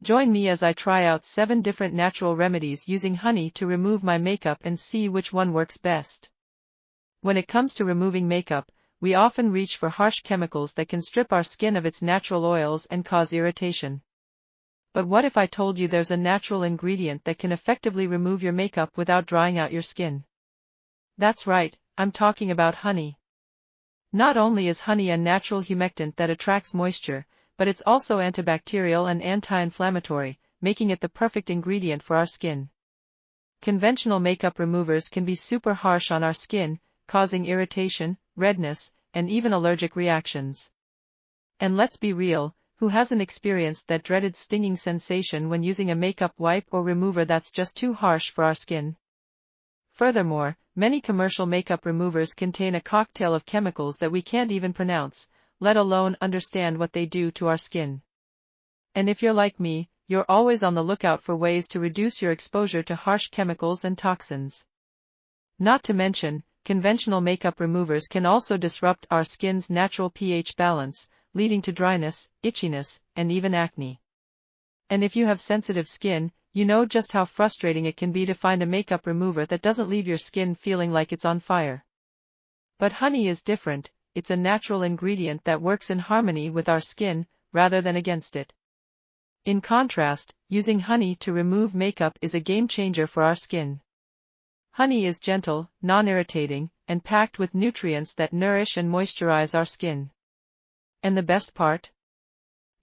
Join me as I try out 7 different natural remedies using honey to remove my makeup and see which one works best. When it comes to removing makeup, we often reach for harsh chemicals that can strip our skin of its natural oils and cause irritation. But what if I told you there's a natural ingredient that can effectively remove your makeup without drying out your skin? That's right, I'm talking about honey. Not only is honey a natural humectant that attracts moisture, but it's also antibacterial and anti-inflammatory, making it the perfect ingredient for our skin. Conventional makeup removers can be super harsh on our skin, causing irritation, redness, and even allergic reactions. And let's be real, who hasn't experienced that dreaded stinging sensation when using a makeup wipe or remover that's just too harsh for our skin? Furthermore, many commercial makeup removers contain a cocktail of chemicals that we can't even pronounce, let alone understand what they do to our skin. And if you're like me, you're always on the lookout for ways to reduce your exposure to harsh chemicals and toxins. Not to mention, conventional makeup removers can also disrupt our skin's natural pH balance, leading to dryness, itchiness, and even acne. And if you have sensitive skin, you know just how frustrating it can be to find a makeup remover that doesn't leave your skin feeling like it's on fire. But honey is different. It's a natural ingredient that works in harmony with our skin, rather than against it. In contrast, using honey to remove makeup is a game changer for our skin. Honey is gentle, non-irritating, and packed with nutrients that nourish and moisturize our skin. And the best part?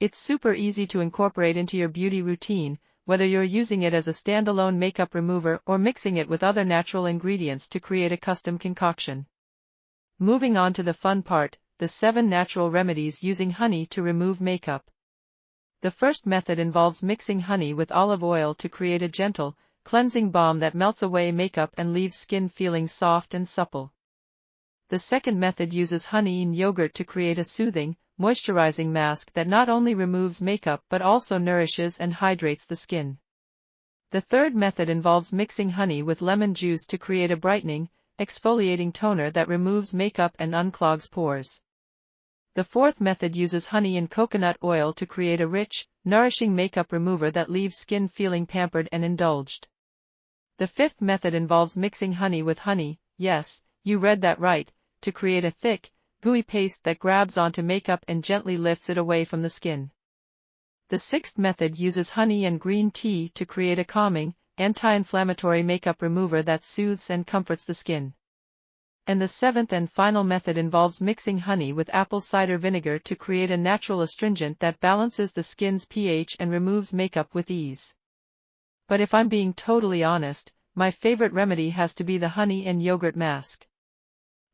It's super easy to incorporate into your beauty routine, whether you're using it as a standalone makeup remover or mixing it with other natural ingredients to create a custom concoction. Moving on to the fun part, the 7 natural remedies using honey to remove makeup. The first method involves mixing honey with olive oil to create a gentle, cleansing balm that melts away makeup and leaves skin feeling soft and supple. The second method uses honey and yogurt to create a soothing, moisturizing mask that not only removes makeup but also nourishes and hydrates the skin. The third method involves mixing honey with lemon juice to create a brightening, exfoliating toner that removes makeup and unclogs pores. The fourth method uses honey and coconut oil to create a rich, nourishing makeup remover that leaves skin feeling pampered and indulged. The fifth method involves mixing honey with honey, yes, you read that right, to create a thick, gooey paste that grabs onto makeup and gently lifts it away from the skin. The sixth method uses honey and green tea to create a calming, anti-inflammatory makeup remover that soothes and comforts the skin. And the seventh and final method involves mixing honey with apple cider vinegar to create a natural astringent that balances the skin's pH and removes makeup with ease. But if I'm being totally honest, my favorite remedy has to be the honey and yogurt mask.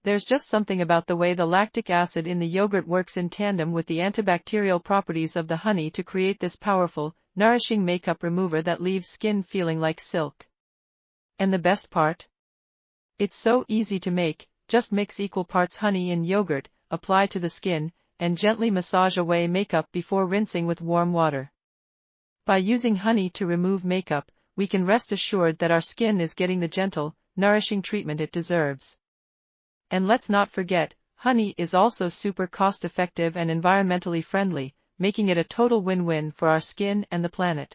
There's just something about the way the lactic acid in the yogurt works in tandem with the antibacterial properties of the honey to create this powerful, nourishing makeup remover that leaves skin feeling like silk. And the best part? It's so easy to make, just mix equal parts honey and yogurt, apply to the skin, and gently massage away makeup before rinsing with warm water. By using honey to remove makeup, we can rest assured that our skin is getting the gentle, nourishing treatment it deserves. And let's not forget, honey is also super cost-effective and environmentally friendly, making it a total win-win for our skin and the planet.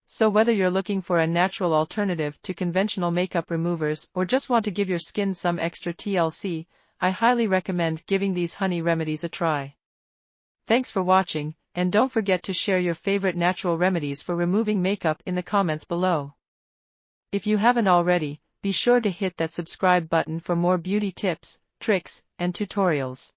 So whether you're looking for a natural alternative to conventional makeup removers or just want to give your skin some extra TLC, I highly recommend giving these honey remedies a try. Thanks for watching, and don't forget to share your favorite natural remedies for removing makeup in the comments below. If you haven't already, be sure to hit that subscribe button for more beauty tips, tricks, and tutorials.